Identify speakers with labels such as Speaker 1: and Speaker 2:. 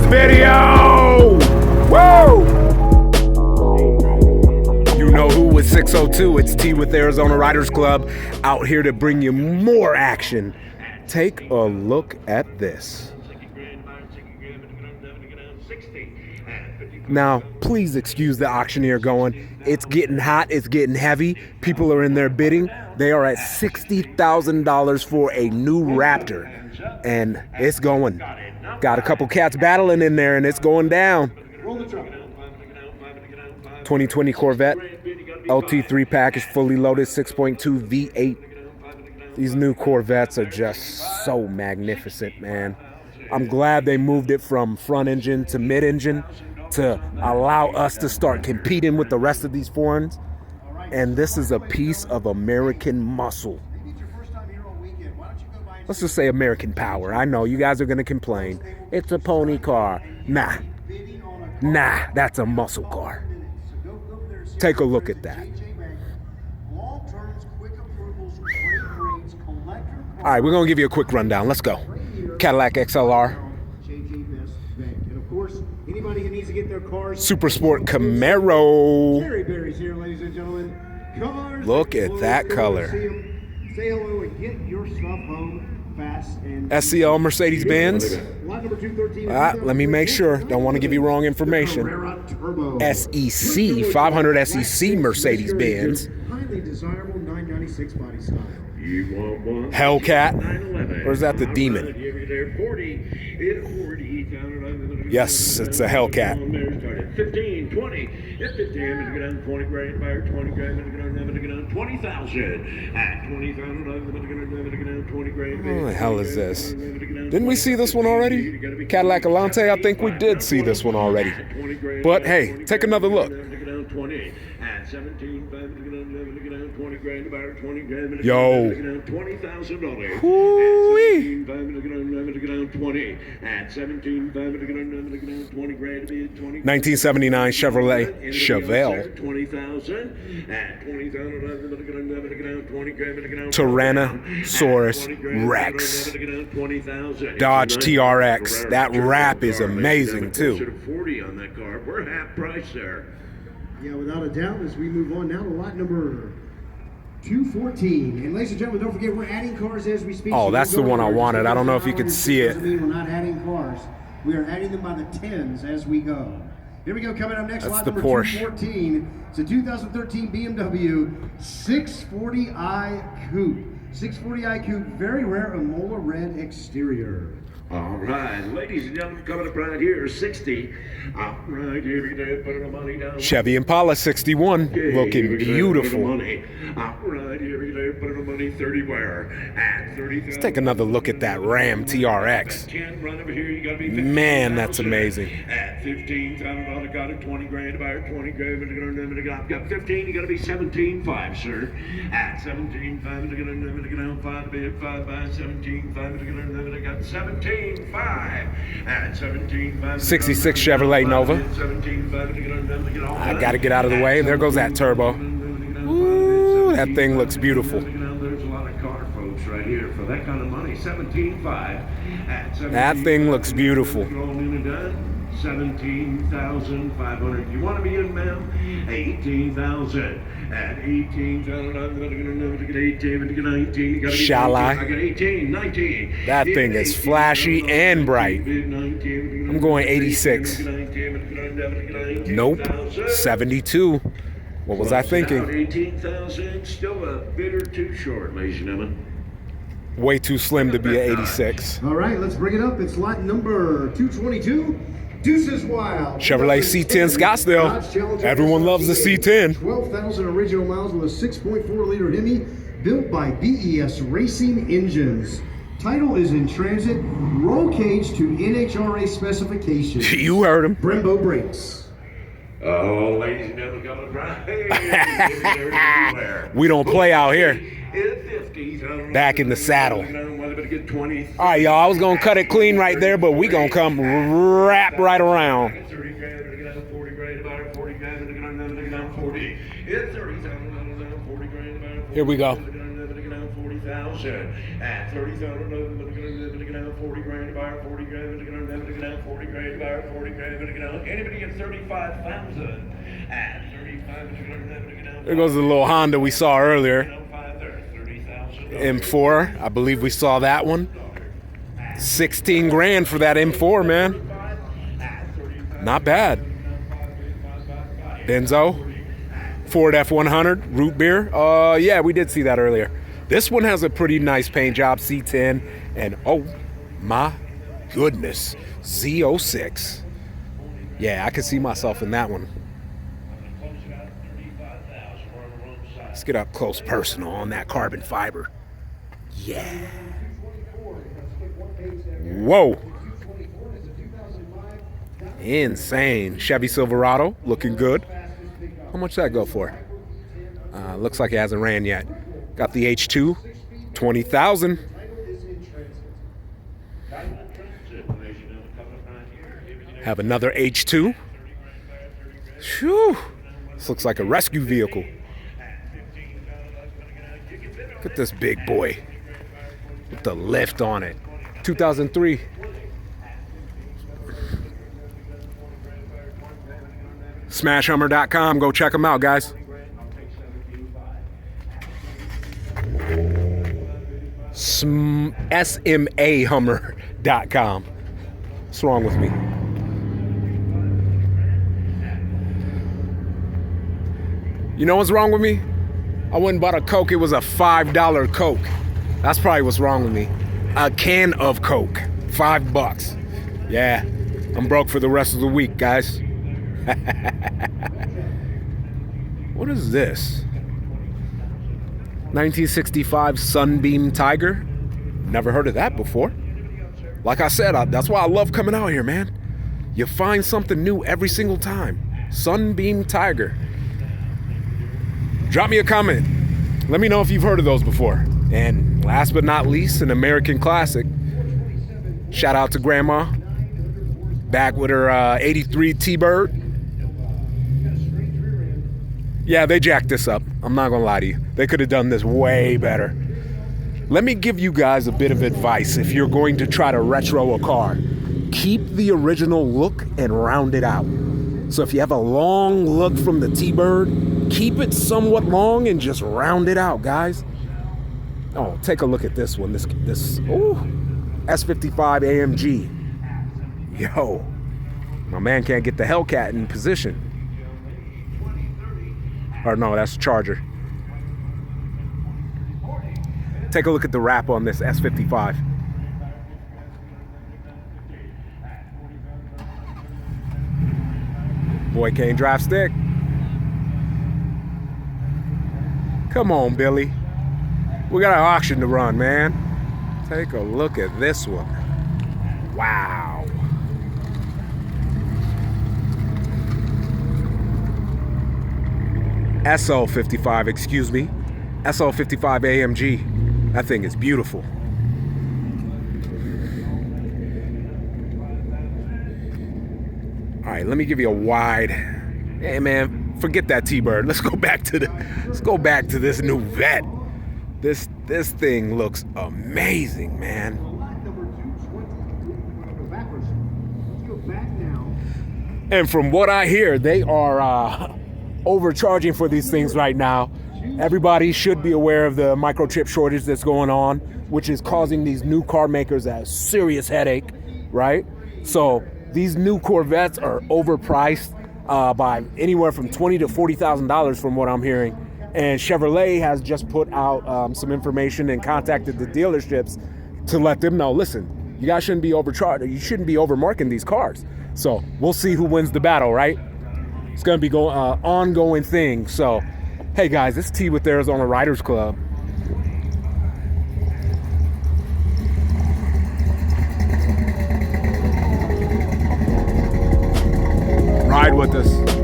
Speaker 1: video. Woo! You know who with 602? It's T with Arizona Riders Club, out here to bring you more action. Take a look at this. Now, please excuse the auctioneer going. It's getting hot, it's getting heavy. People are in there bidding. They are at $60,000 for a new Raptor. And it's going. Got a couple cats battling in there, and it's going down. 2020 Corvette, LT3 package, fully loaded, 6.2 V8. These new Corvettes are just so magnificent, man. I'm glad they moved it from front engine to mid engine to allow us to start competing with the rest of these foreigns. And this is a piece of American muscle. Let's just say American power. I know you guys are going to complain. It's a pony car. Nah, that's a muscle car. Take a look at that. All right, we're going to give you a quick rundown. Let's go. Cadillac XLR.
Speaker 2: Anybody who needs to get their cars.
Speaker 1: Super Sport Camaro.
Speaker 2: Cherry berries here, ladies and gentlemen. Cars.
Speaker 1: Look at that color.
Speaker 2: Say hello and get your stuff home fast and
Speaker 1: SCL Mercedes-Benz.
Speaker 2: Lot number 213.
Speaker 1: Let me make sure. Don't want to give you wrong information. SEC 500 SEC Mercedes-Benz.
Speaker 2: Highly desirable 996 body style.
Speaker 1: Hellcat. Or is that the Demon? Yes, it's a Hellcat.
Speaker 3: 15, 20, 15, 20 grand, 20 grand, 20,000 at 20,000, 20 grand.
Speaker 1: What the hell is this? Didn't we see this one already? Cadillac Alante, I think we did see this one already. But hey, take another look.
Speaker 3: 20 at 17, 20 grand, about 20 grand,
Speaker 1: Yo.
Speaker 3: $20,000.
Speaker 1: Whoo-wee.
Speaker 3: 20 at 17, 20 grand,
Speaker 1: 1979 Chevrolet Chevelle.
Speaker 3: 20,000 at 20,000, 20 grand,
Speaker 1: Tyrannosaurus Rex.
Speaker 3: 20,000.
Speaker 1: Dodge TRX. That wrap is amazing too.
Speaker 3: 40 on that car. We're half price there.
Speaker 2: Yeah, without a doubt, as we move on now to lot number 214. And ladies and gentlemen, don't forget we're adding cars as we speak.
Speaker 1: Oh, that's the one I wanted. I don't know if you can see it.
Speaker 2: We're not adding cars. We are adding them by the tens as we go. Here we go, coming up next,
Speaker 1: That's
Speaker 2: lot
Speaker 1: the
Speaker 2: number
Speaker 1: Porsche.
Speaker 2: 214. It's a 2013 BMW 640i Coupe. 640i Coupe, very rare Amola red exterior.
Speaker 3: All right, ladies and gentlemen, coming up right here, 60. All right, here we go, put the money down.
Speaker 1: Chevy Impala 61, looking beautiful.
Speaker 3: All right, here we go, put the money 30 where? At 30.
Speaker 1: Let's take another look at that Ram TRX.
Speaker 3: 10, run over here, you gotta be
Speaker 1: Man, that's amazing.
Speaker 3: At 15,000, got it 20 grand, about 20 grand, got 15, you gotta be 17.5, sir. At 17.5, you're gonna 5 bid, 5 by 17.5, you're gonna got 17.5. At 17.5.
Speaker 1: 66 Chevrolet Nova. I gotta get out of the way. There goes that turbo. Ooh, that thing looks beautiful.
Speaker 3: There's a lot of car folks right here for that kind of money. 17.5.
Speaker 1: That thing looks beautiful.
Speaker 3: 17,500. You want to be in, ma'am? 18,000. At 18,000, I'm going to get 18, 19.
Speaker 1: Shall I?
Speaker 3: I got 18, 19.
Speaker 1: That thing is flashy and bright. I'm going 86. Nope, 72. What was I thinking?
Speaker 3: 18,000, still a bit or two short, ladies and gentlemen.
Speaker 1: Way too slim to be an 86.
Speaker 2: All right, let's bring it up. It's lot number 222. Deuces Wild.
Speaker 1: Chevrolet C10 Scottsdale. Everyone loves the C10.
Speaker 2: 12,000 original miles with a 6.4-liter Hemi built by BES Racing Engines. Title is in transit. Roll cage to NHRA specifications.
Speaker 1: You heard him.
Speaker 2: Brembo brakes.
Speaker 3: Oh, ladies and gentlemen, coming right.
Speaker 1: We don't play out here. Back in the saddle. All right, y'all. I was going to cut it clean right there, but we going to come wrap right around. Here we go.
Speaker 3: 30,000 at 30,000. 40 grand buyer, 40 grand, 40 grand buyer, 40 grand. Anybody at 35,000 at 35,000.
Speaker 1: There goes the little Honda we saw earlier. M4, I believe we saw that one. 16 grand for that M4, man. Not bad. Benzo, Ford F100, root beer. Yeah, we did see that earlier. This one has a pretty nice paint job, C10, and oh my goodness, Z06. Yeah, I can see myself in that one. Let's get up close personal on that carbon fiber. Yeah. Whoa. Insane. Chevy Silverado, looking good. How much did that go for? Looks like it hasn't ran yet. Got the H2, 20,000. Have another H2. Whew. This looks like a rescue vehicle. Look at this big boy with the lift on it. 2003. SmashHummer.com. Go check them out, guys. SMAHummer.com. What's wrong with me? You know what's wrong with me? I went and bought a Coke. It was a $5 Coke. That's probably what's wrong with me. A can of Coke. $5. Yeah. I'm broke for the rest of the week, guys. What is this? 1965 Sunbeam Tiger. Never heard of that before. Like I said, that's why I love coming out here, man. You find something new every single time. Sunbeam Tiger. Drop me a comment. Let me know if you've heard of those before. And last but not least, an American classic. Shout out to Grandma. Back with her 83 T-Bird. Yeah, they jacked this up. I'm not gonna lie to you. They could have done this way better. Let me give you guys a bit of advice if you're going to try to retro a car. Keep the original look and round it out. So if you have a long look from the T-Bird, keep it somewhat long and just round it out, guys. Oh, take a look at this one. This S55 AMG. Yo, my man can't get the Hellcat in position. Or no, that's Charger. Take a look at the wrap on this S55. Boy can't drive stick. Come on, Billy. We got an auction to run, man. Take a look at this one. Wow. SL55, excuse me. SL55 AMG. That thing is beautiful. All right, let me give you a wide. Hey man, forget that T-Bird. Let's go back to this new Vet. This thing looks amazing, man. And from what I hear, they are overcharging for these things right now. Everybody should be aware of the microchip shortage that's going on, which is causing these new car makers a serious headache, right? So these new Corvettes are overpriced by anywhere from $20,000 to $40,000 from what I'm hearing. And Chevrolet has just put out some information and contacted the dealerships to let them know, listen, you guys shouldn't be overcharged. You shouldn't be overmarking these cars. So we'll see who wins the battle, right? It's going to be ongoing thing. So, hey guys, it's T with the Arizona Riders Club. Ride with us.